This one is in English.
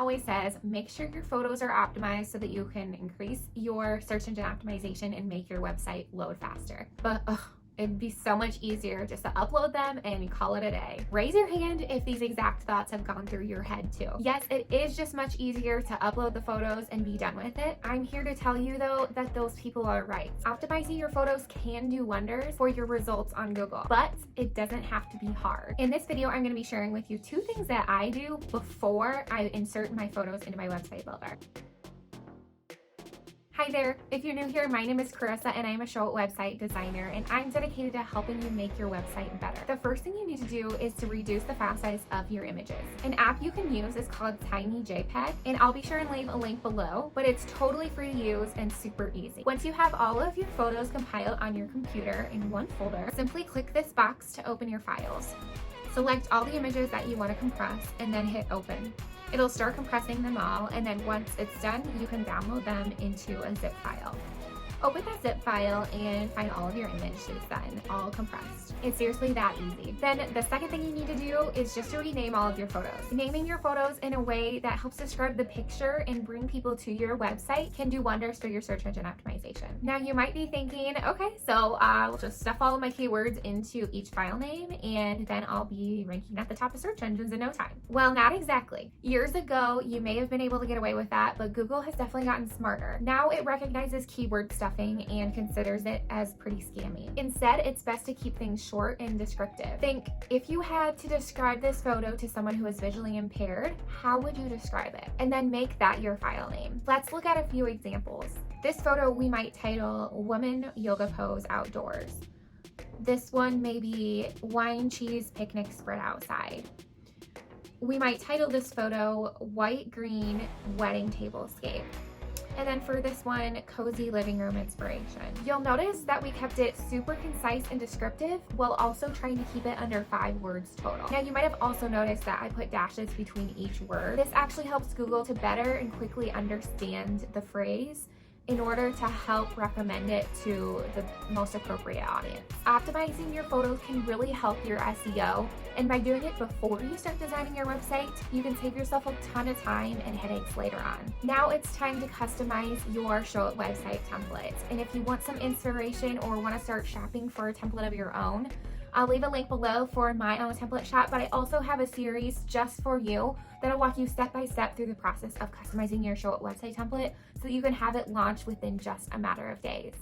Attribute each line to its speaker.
Speaker 1: always says, make sure your photos are optimized so that you can increase your search engine optimization and make your website load faster. But it'd be so much easier just to upload them and call it a day. Raise your hand if these exact thoughts have gone through your head too. Yes, it is just much easier to upload the photos and be done with it. I'm here to tell you though that those people are right. Optimizing your photos can do wonders for your results on Google, but it doesn't have to be hard. In this video, I'm going to be sharing with you 2 things that I do before I insert my photos into my website builder. Hi there, if you're new here, my name is Carissa and I'm a Showit website designer, and I'm dedicated to helping you make your website better. The first thing you need to do is to reduce the file size of your images. An app you can use is called TinyJPEG, and I'll be sure and leave a link below, but it's totally free to use and super easy. Once you have all of your photos compiled on your computer in one folder, simply click this box to open your files. Select all the images that you want to compress and then hit open. It'll start compressing them all, and then once it's done, you can download them into a zip file. Open that zip file and find all of your images then, all compressed. It's seriously that easy. Then the second thing you need to do is just to rename all of your photos. Naming your photos in a way that helps describe the picture and bring people to your website can do wonders for your search engine optimization. Now you might be thinking, okay, so I'll just stuff all of my keywords into each file name and then I'll be ranking at the top of search engines in no time. Well, not exactly. Years ago, you may have been able to get away with that, but Google has definitely gotten smarter. Now it recognizes keyword stuffing and considers it as pretty scammy. Instead, it's best to keep things short and descriptive. Think, if you had to describe this photo to someone who is visually impaired, how would you describe it? And then make that your file name. Let's look at a few examples. This photo we might title Woman Yoga Pose Outdoors. This one may be Wine Cheese Picnic Spread Outside. We might title this photo White Green Wedding Tablescape. And then for this one, Cozy Living Room Inspiration. You'll notice that we kept it super concise and descriptive while also trying to keep it under 5 words total. Now you might have also noticed that I put dashes between each word. This actually helps Google to better and quickly understand the phrase in order to help recommend it to the most appropriate audience. Optimizing your photos can really help your SEO, and by doing it before you start designing your website, you can save yourself a ton of time and headaches later on. Now it's time to customize your Showit website templates, and if you want some inspiration or want to start shopping for a template of your own, I'll leave a link below for my own template shop, but I also have a series just for you that'll walk you step by step through the process of customizing your Showit website template so that you can have it launched within just a matter of days.